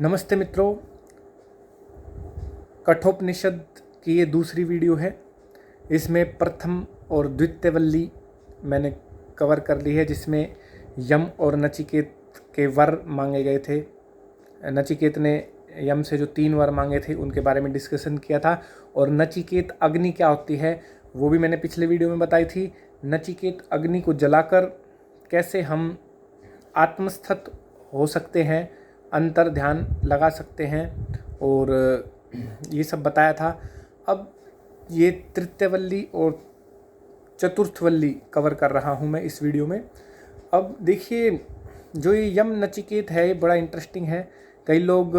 नमस्ते मित्रों, कठोपनिषद की ये दूसरी वीडियो है। इसमें प्रथम और द्वितीय वल्ली मैंने कवर कर ली है, जिसमें यम और नचिकेत के वर मांगे गए थे। नचिकेत ने यम से जो 3 वर मांगे थे उनके बारे में डिस्कशन किया था। और नचिकेत अग्नि क्या होती है वो भी मैंने पिछले वीडियो में बताई थी। नचिकेत अग्नि को जलाकर कैसे हम आत्मस्थित हो सकते हैं, अंतर ध्यान लगा सकते हैं, और ये सब बताया था। अब ये तृतीय वल्ली और चतुर्थ वल्ली कवर कर रहा हूँ मैं इस वीडियो में। अब देखिए, जो ये यम नचिकेत है ये बड़ा इंटरेस्टिंग है। कई लोग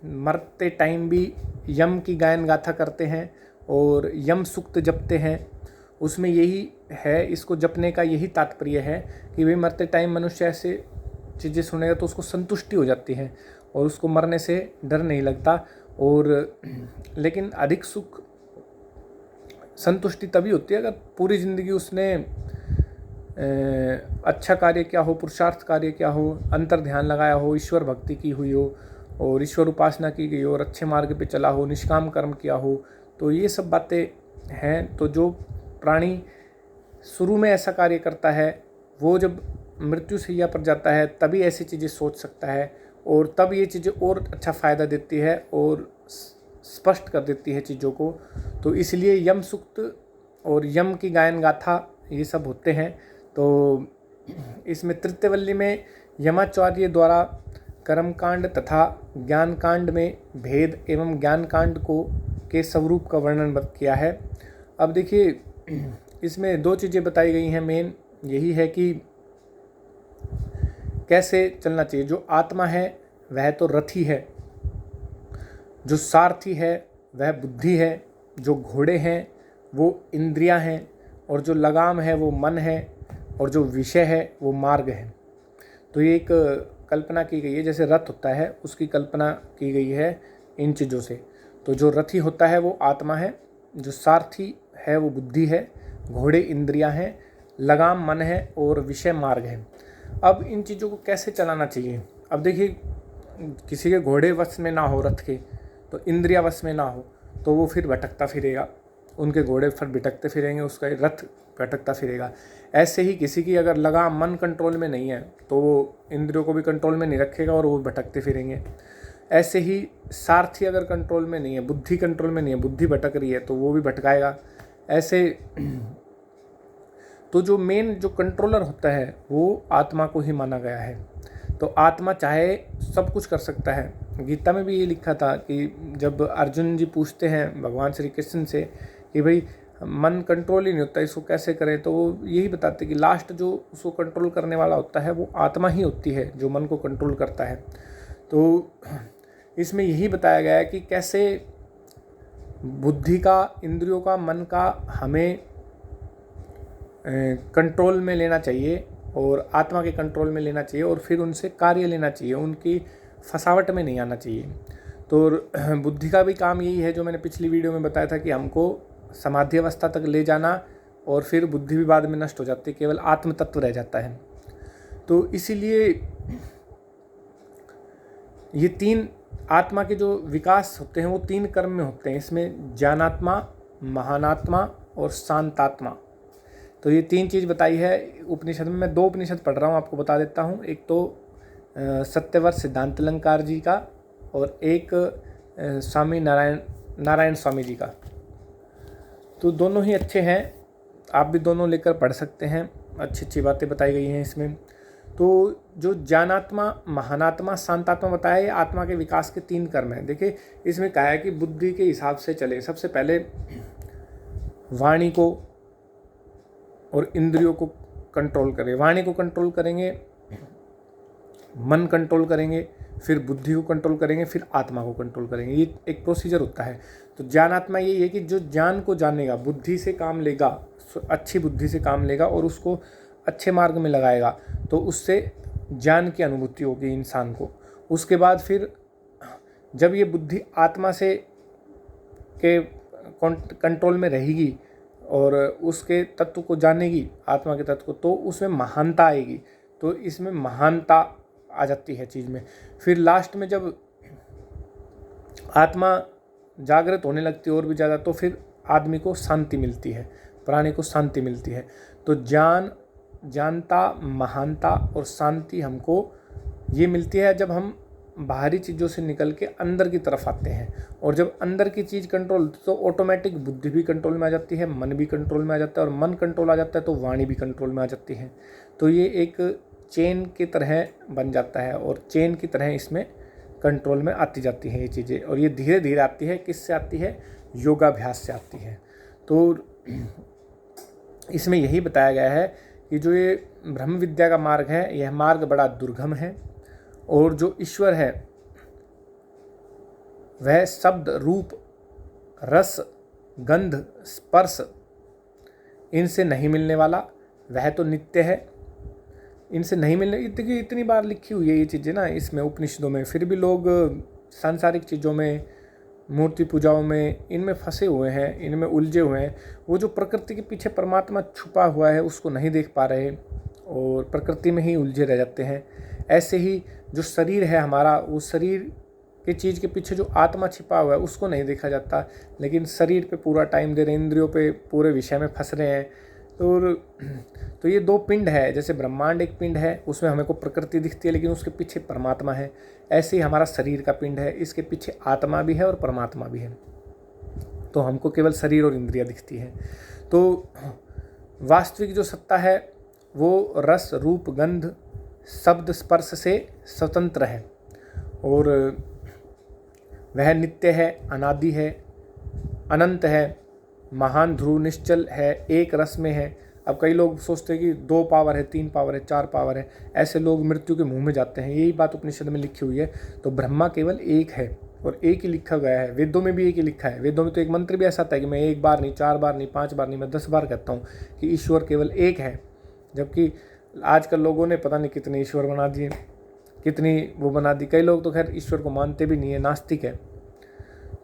मरते टाइम भी यम की गायन गाथा करते हैं और यम सूक्त जपते हैं। उसमें यही है, इसको जपने का यही तात्पर्य है कि भाई मरते टाइम मनुष्य ऐसे चीज़ें सुनेगा तो उसको संतुष्टि हो जाती है और उसको मरने से डर नहीं लगता। और लेकिन अधिक सुख संतुष्टि तभी होती है अगर पूरी ज़िंदगी उसने अच्छा कार्य किया हो, पुरुषार्थ कार्य किया हो, अंतर ध्यान लगाया हो, ईश्वर भक्ति की हुई हो और ईश्वर उपासना की गई हो और अच्छे मार्ग पे चला हो, निष्काम कर्म किया हो। तो ये सब बातें हैं। तो जो प्राणी शुरू में ऐसा कार्य करता है वो जब मृत्यु सैया पर जाता है तभी ऐसी चीज़ें सोच सकता है, और तब ये चीज़ें और अच्छा फ़ायदा देती है और स्पष्ट कर देती है चीज़ों को। तो इसलिए यम सूक्त और यम की गायन गाथा ये सब होते हैं। तो इसमें तृतीय वल्ली में यमाचार्य द्वारा कर्मकांड तथा ज्ञान कांड में भेद एवं ज्ञान कांड को के स्वरूप का वर्णन किया है। अब देखिए, इसमें 2 चीज़ें बताई गई हैं। मेन यही है कि कैसे चलना चाहिए। जो आत्मा है वह तो रथी है, जो सारथी है वह बुद्धि है, जो घोड़े हैं वो इंद्रियां हैं, और जो लगाम है वो मन है, और जो विषय है वो मार्ग है। तो ये एक कल्पना की गई है, जैसे रथ होता है उसकी कल्पना की गई है इन चीज़ों से। तो जो रथी होता है वो आत्मा है, जो सारथी है वो बुद्धि है, घोड़े इंद्रियां हैं, लगाम मन है और विषय मार्ग है। अब इन चीज़ों को कैसे चलाना चाहिए। अब देखिए, किसी के घोड़े वश में ना हो रथ के, तो इंद्रिया वश में ना हो, तो वो फिर भटकता फिरेगा, उनके घोड़े फिर भटकते फिरेंगे, उसका रथ भटकता फिरेगा। ऐसे ही किसी की अगर लगाम मन कंट्रोल में नहीं है तो वो इंद्रियों को भी कंट्रोल में नहीं रखेगा और वो भटकते फिरेंगे। ऐसे ही सारथी अगर कंट्रोल में नहीं है, बुद्धि कंट्रोल में नहीं है, बुद्धि भटक रही है तो वो भी भटकाएगा। ऐसे तो जो मेन जो कंट्रोलर होता है वो आत्मा को ही माना गया है। तो आत्मा चाहे सब कुछ कर सकता है। गीता में भी ये लिखा था कि जब अर्जुन जी पूछते हैं भगवान श्री कृष्ण से कि भाई मन कंट्रोल ही नहीं होता, इसको कैसे करें, तो वो यही बताते कि लास्ट जो उसको कंट्रोल करने वाला होता है वो आत्मा ही होती है जो मन को कंट्रोल करता है। तो इसमें यही बताया गया है कि कैसे बुद्धि का, इंद्रियों का, मन का हमें कंट्रोल में लेना चाहिए और आत्मा के कंट्रोल में लेना चाहिए, और फिर उनसे कार्य लेना चाहिए, उनकी फसावट में नहीं आना चाहिए। तो बुद्धि का भी काम यही है जो मैंने पिछली वीडियो में बताया था कि हमको समाधि अवस्था तक ले जाना, और फिर बुद्धि भी बाद में नष्ट हो जाती है, केवल आत्म तत्व रह जाता है। तो इसीलिए ये 3 आत्मा के जो विकास होते हैं वो 3 कर्म में होते हैं। इसमें ज्ञानात्मा, महानात्मा और शांतात्मा। तो ये 3 चीज़ बताई है उपनिषद में। मैं 2 उपनिषद पढ़ रहा हूँ, आपको बता देता हूँ। एक तो सत्यव्रत सिद्धांत अलंकार जी का, और एक स्वामी नारायण स्वामी जी का। तो दोनों ही अच्छे हैं, आप भी दोनों लेकर पढ़ सकते हैं। अच्छी अच्छी बातें बताई गई हैं इसमें। तो जो ज्ञानात्मा, महानात्मा, शांतात्मा बताया, ये आत्मा के विकास के 3 कर्म हैं। देखिए, इसमें कहा है कि बुद्धि के हिसाब से चले। सबसे पहले वाणी को और इंद्रियों को कंट्रोल करें। वाणी को कंट्रोल करेंगे, मन कंट्रोल करेंगे, फिर बुद्धि को कंट्रोल करेंगे, फिर आत्मा को कंट्रोल करेंगे। ये एक प्रोसीजर होता है। तो ज्ञानात्मा ये है कि जो ज्ञान को जानेगा, बुद्धि से काम लेगा, अच्छी बुद्धि से काम लेगा और उसको अच्छे मार्ग में लगाएगा, तो उससे ज्ञान की अनुभूति होगी इंसान को। उसके बाद फिर जब ये बुद्धि आत्मा से के कंट्रोल में रहेगी और उसके तत्व को जानेगी, आत्मा के तत्व को, तो उसमें महानता आएगी। तो इसमें महानता आ जाती है चीज़ में। फिर लास्ट में जब आत्मा जागृत होने लगती है और भी ज़्यादा, तो फिर आदमी को शांति मिलती है, प्राणी को शांति मिलती है। तो जानता, महानता और शांति हमको ये मिलती है जब हम बाहरी चीज़ों से निकल के अंदर की तरफ आते हैं। और जब अंदर की चीज़ कंट्रोल, तो ऑटोमेटिक बुद्धि भी कंट्रोल में आ जाती है, मन भी कंट्रोल में आ जाता है, और मन कंट्रोल आ जाता है तो वाणी भी कंट्रोल में आ जाती है। तो ये एक चेन की तरह बन जाता है, और चेन की तरह इसमें कंट्रोल में आती जाती हैं ये चीज़ें। और ये धीरे धीरे आती है, किससे आती है? योगाभ्यास से आती है। तो इसमें यही बताया गया है कि जो ये ब्रह्म विद्या का मार्ग है, यह मार्ग बड़ा दुर्गम है, और जो ईश्वर है वह शब्द, रूप, रस, गंध, स्पर्श इनसे नहीं मिलने वाला, वह तो नित्य है। इनसे नहीं मिलने, इतनी बार लिखी हुई है ये चीज़ें ना इसमें उपनिषदों में, फिर भी लोग सांसारिक चीज़ों में, मूर्ति पूजाओं में, इनमें फंसे हुए हैं, इनमें उलझे हुए हैं। वो जो प्रकृति के पीछे परमात्मा छुपा हुआ है उसको नहीं देख पा रहे, और प्रकृति में ही उलझे रह जाते हैं। ऐसे ही जो शरीर है हमारा, उस शरीर की चीज़ के पीछे जो आत्मा छिपा हुआ है उसको नहीं देखा जाता, लेकिन शरीर पे पूरा टाइम दे रहे हैं, इंद्रियों पे पूरे विषय में फंस रहे हैं। तो ये दो पिंड है, जैसे ब्रह्मांड एक पिंड है, उसमें हमें को प्रकृति दिखती है लेकिन उसके पीछे परमात्मा है। ऐसे ही हमारा शरीर का पिंड है, इसके पीछे आत्मा भी है और परमात्मा भी है। तो हमको केवल शरीर और इंद्रियां दिखती हैं। तो वास्तविक जो सत्ता है वो रस, रूप, गंध, शब्द, स्पर्श से स्वतंत्र है, और वह नित्य है, अनादि है, अनंत है, महान, ध्रुव, निश्चल है, एक रस में है। अब कई लोग सोचते हैं कि 2 पावर है, 3 पावर है, 4 पावर है, ऐसे लोग मृत्यु के मुंह में जाते हैं। यही बात उपनिषद में लिखी हुई है। तो ब्रह्मा केवल एक है, और एक ही लिखा गया है। वेदों में भी एक ही लिखा है। वेदों में तो एक मंत्र भी ऐसा आता है कि मैं 1 बार नहीं, 4 बार नहीं, 5 बार नहीं, मैं 10 बार कहता हूँ कि ईश्वर केवल एक है। जबकि आजकल लोगों ने पता नहीं कितने ईश्वर बना दिए, कितनी वो बना दी। कई लोग तो खैर ईश्वर को मानते भी नहीं है, नास्तिक है।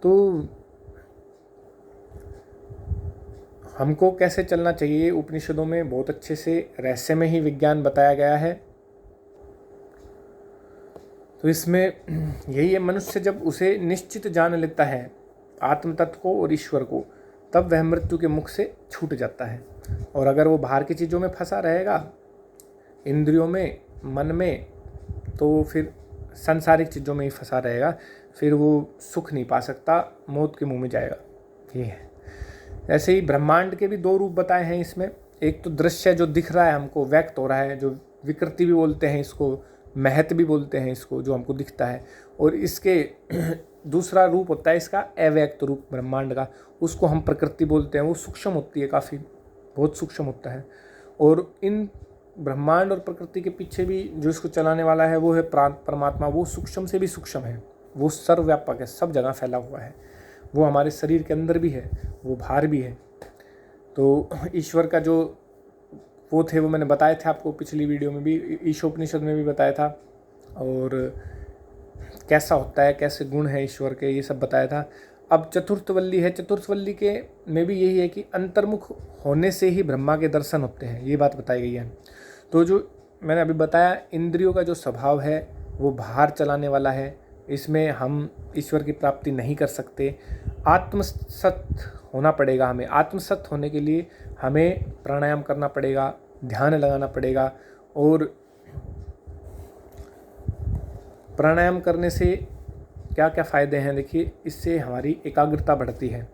तो हमको कैसे चलना चाहिए, उपनिषदों में बहुत अच्छे से रहस्य में ही विज्ञान बताया गया है। तो इसमें यही है, मनुष्य जब उसे निश्चित जान लेता है आत्म तत्व को और ईश्वर को, तब वह मृत्यु के मुख से छूट जाता है। और अगर वो बाहर की चीज़ों में फंसा रहेगा, इंद्रियों में, मन में, तो फिर सांसारिक चीज़ों में ही फंसा रहेगा, फिर वो सुख नहीं पा सकता, मौत के मुंह में जाएगा। ये है। ऐसे ही ब्रह्मांड के भी 2 रूप बताए हैं इसमें। एक तो दृश्य जो दिख रहा है हमको, व्यक्त हो रहा है, जो विकृति भी बोलते हैं इसको, महत भी बोलते हैं इसको, जो हमको दिखता है। और इसके दूसरा रूप होता है इसका अव्यक्त रूप ब्रह्मांड का, उसको हम प्रकृति बोलते हैं। वो सूक्ष्म होती है, काफ़ी बहुत सूक्ष्म होता है। और इन ब्रह्मांड और प्रकृति के पीछे भी जो इसको चलाने वाला है वो है परमात्मा। वो सूक्ष्म से भी सूक्ष्म है, वो सर्वव्यापक है, सब जगह फैला हुआ है। वो हमारे शरीर के अंदर भी है, वो बाहर भी है। तो ईश्वर का जो वो थे वो मैंने बताए थे आपको पिछली वीडियो में भी, ईशोपनिषद में भी बताया था। और कैसा होता है, कैसे गुण है ईश्वर के, ये सब बताया था। अब चतुर्थवल्ली है। चतुर्थवल्ली के में भी यही है कि अंतर्मुख होने से ही ब्रह्मा के दर्शन होते हैं, ये बात बताई गई है। तो जो मैंने अभी बताया, इंद्रियों का जो स्वभाव है वो बाहर चलाने वाला है, इसमें हम ईश्वर की प्राप्ति नहीं कर सकते। आत्मसत होना पड़ेगा हमें। आत्मसत होने के लिए हमें प्राणायाम करना पड़ेगा, ध्यान लगाना पड़ेगा। और प्राणायाम करने से क्या क्या फ़ायदे हैं देखिए, इससे हमारी एकाग्रता बढ़ती है,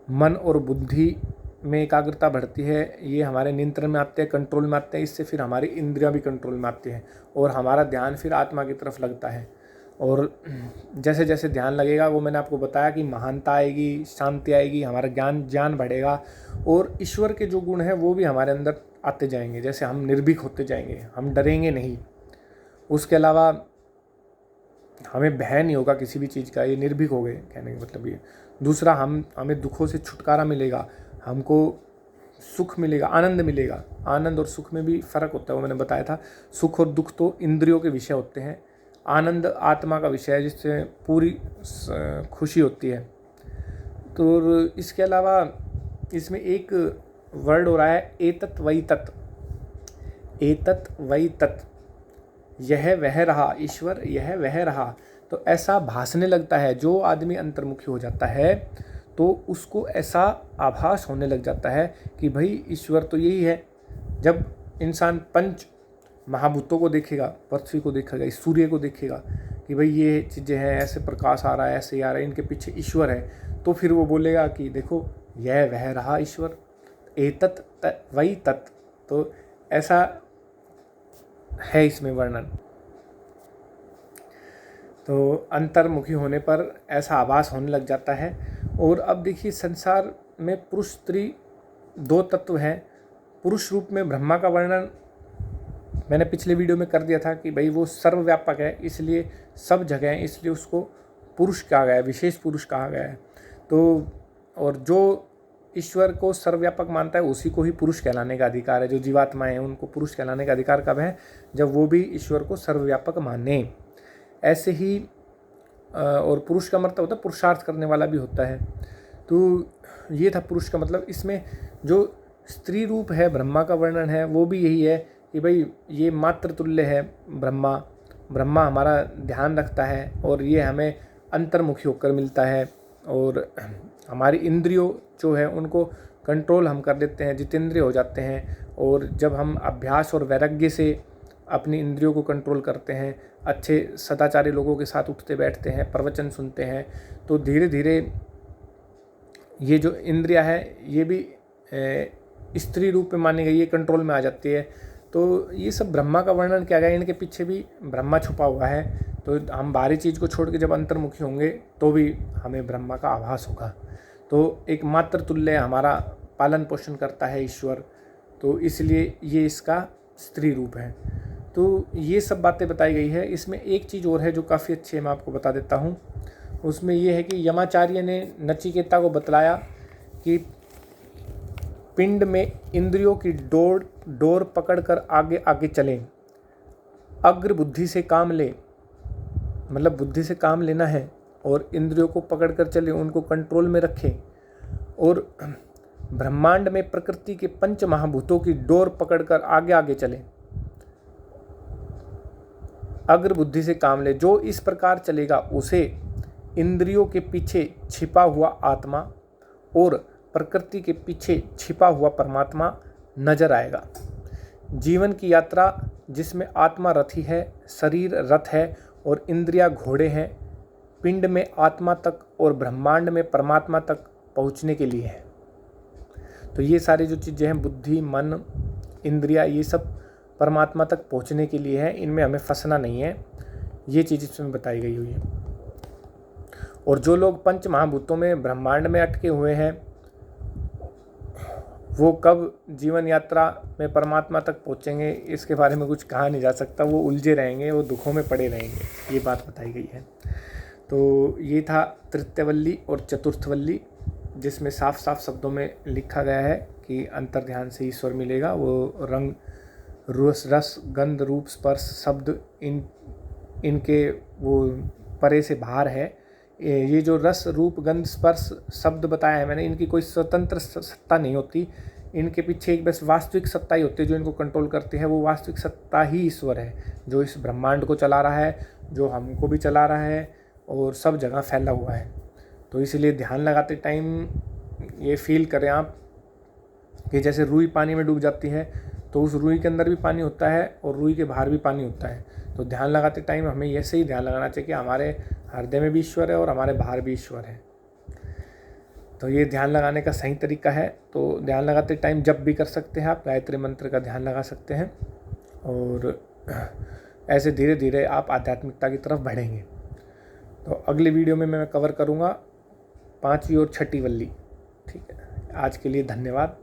मन और बुद्धि में एकाग्रता बढ़ती है, ये हमारे नियंत्रण में आते हैं, कंट्रोल में आते हैं। इससे फिर हमारी इंद्रियां भी कंट्रोल में आती हैं और हमारा ध्यान फिर आत्मा की तरफ लगता है। और जैसे जैसे ध्यान लगेगा, वो मैंने आपको बताया कि महानता आएगी, शांति आएगी, हमारा ज्ञान बढ़ेगा, और ईश्वर के जो गुण हैं वो भी हमारे अंदर आते जाएंगे। जैसे हम निर्भीक होते जाएंगे, हम डरेंगे नहीं। उसके अलावा हमें भय नहीं होगा किसी भी चीज़ का, ये निर्भीक हो गए कहने का मतलब ये। दूसरा, हमें दुखों से छुटकारा मिलेगा, हमको सुख मिलेगा, आनंद मिलेगा। आनंद और सुख में भी फ़र्क होता है, वो मैंने बताया था। सुख और दुख तो इंद्रियों के विषय होते हैं, आनंद आत्मा का विषय है, जिससे पूरी खुशी होती है। तो इसके अलावा इसमें एक वर्ड हो रहा है, एतत् वै तत्। एतत् वै तत्, यह वह रहा, ईश्वर यह वह रहा। तो ऐसा भासने लगता है। जो आदमी अंतर्मुखी हो जाता है तो उसको ऐसा आभास होने लग जाता है कि भाई ईश्वर तो यही है। जब इंसान पंच महाभूतों को देखेगा, पृथ्वी को देखेगा, इस सूर्य को देखेगा कि भाई ये चीज़ें हैं, ऐसे प्रकाश आ रहा है, ऐसे आ रहा है, इनके पीछे ईश्वर है, तो फिर वो बोलेगा कि देखो यह वह रहा ईश्वर, एतत् वही तत्। तो ऐसा है इसमें वर्णन। तो अंतर्मुखी होने पर ऐसा आभास होने लग जाता है। और अब देखिए संसार में पुरुष स्त्री दो तत्व हैं। पुरुष रूप में ब्रह्मा का वर्णन मैंने पिछले वीडियो में कर दिया था कि भाई वो सर्वव्यापक है, इसलिए सब जगह है, इसलिए उसको पुरुष कहा गया है, विशेष पुरुष कहा गया है। तो और जो ईश्वर को सर्वव्यापक मानता है उसी को ही पुरुष कहलाने का अधिकार है। जो जीवात्माएं हैं उनको पुरुष कहलाने का अधिकार कब है? जब वो भी ईश्वर को सर्वव्यापक माने। ऐसे ही और पुरुष का मतलब होता है पुरुषार्थ करने वाला भी होता है। तो ये था पुरुष का मतलब। इसमें जो स्त्री रूप है ब्रह्मा का वर्णन है वो भी यही है कि भाई ये मातृतुल्य है ब्रह्मा। ब्रह्मा हमारा ध्यान रखता है और ये हमें अंतर्मुखी होकर मिलता है। और हमारी इंद्रियों जो है उनको कंट्रोल हम कर लेते हैं, जितेंद्रिय हो जाते हैं। और जब हम अभ्यास और वैराग्य से अपनी इंद्रियों को कंट्रोल करते हैं, अच्छे सदाचारी लोगों के साथ उठते बैठते हैं, प्रवचन सुनते हैं, तो धीरे धीरे ये जो इंद्रियां है ये भी स्त्री रूप में मानी गई, ये कंट्रोल में आ जाती है। तो ये सब ब्रह्मा का वर्णन किया गया, इनके पीछे भी ब्रह्मा छुपा हुआ है। तो हम बाहरी चीज़ को छोड़ के जब अंतर्मुखी होंगे तो भी हमें ब्रह्मा का आभास होगा। तो एक मातृतुल्य हमारा पालन पोषण करता है ईश्वर, तो इसलिए ये इसका स्त्री रूप है। तो ये सब बातें बताई गई है। इसमें एक चीज़ और है जो काफ़ी अच्छी है, मैं आपको बता देता हूँ। उसमें ये है कि यमाचार्य ने नचिकेता को बतलाया कि पिंड में इंद्रियों की डोर पकड़कर आगे आगे चलें, अग्र बुद्धि से काम ले, मतलब बुद्धि से काम लेना है और इंद्रियों को पकड़कर चले, उनको कंट्रोल में रखें। और ब्रह्मांड में प्रकृति के पंच महाभूतों की डोर पकड़कर आगे आगे चले, अग्र बुद्धि से काम ले। जो इस प्रकार चलेगा उसे इंद्रियों के पीछे छिपा हुआ आत्मा और प्रकृति के पीछे छिपा हुआ परमात्मा नजर आएगा। जीवन की यात्रा जिसमें आत्मा रथी है, शरीर रथ है और इंद्रियां घोड़े हैं, पिंड में आत्मा तक और ब्रह्मांड में परमात्मा तक पहुंचने के लिए है। तो ये सारी जो चीज़ें हैं, बुद्धि, मन, इंद्रियां, ये सब परमात्मा तक पहुंचने के लिए है, इनमें हमें फंसना नहीं है। ये चीज़ इसमें बताई गई हुई है। और जो लोग पंच महाभूतों में ब्रह्मांड में अटके हुए हैं वो कब जीवन यात्रा में परमात्मा तक पहुंचेंगे इसके बारे में कुछ कहा नहीं जा सकता। वो उलझे रहेंगे, वो दुखों में पड़े रहेंगे, ये बात बताई गई है। तो ये था तृतीयवल्ली और चतुर्थवल्ली, जिसमें साफ साफ शब्दों में लिखा गया है कि अंतर्ध्यान से ईश्वर मिलेगा। वो रंग, रस, गंध, रूप, स्पर्श, शब्द, इनके वो परे से बाहर है। ये जो रस, रूप, गंध, स्पर्श, शब्द बताया है मैंने, इनकी कोई स्वतंत्र सत्ता नहीं होती। इनके पीछे एक बस वास्तविक सत्ता ही होती है जो इनको कंट्रोल करती है। वो वास्तविक सत्ता ही ईश्वर है जो इस ब्रह्मांड को चला रहा है, जो हमको भी चला रहा है और सब जगह फैला हुआ है। तो इसलिए ध्यान लगाते टाइम ये फील करें आप कि जैसे रुई पानी में डूब जाती है तो उस रुई के अंदर भी पानी होता है और रुई के बाहर भी पानी होता है। तो ध्यान लगाते टाइम हमें ऐसे ही ध्यान लगाना चाहिए कि हमारे हृदय में भी ईश्वर है और हमारे बाहर भी ईश्वर है। तो ये ध्यान लगाने का सही तरीका है। तो ध्यान लगाते टाइम जब भी कर सकते हैं आप गायत्री मंत्र का ध्यान लगा सकते हैं और ऐसे धीरे धीरे आप आध्यात्मिकता की तरफ बढ़ेंगे। तो अगले वीडियो में मैं कवर करूँगा 5वीं और 6ठी वल्ली। ठीक है, आज के लिए धन्यवाद।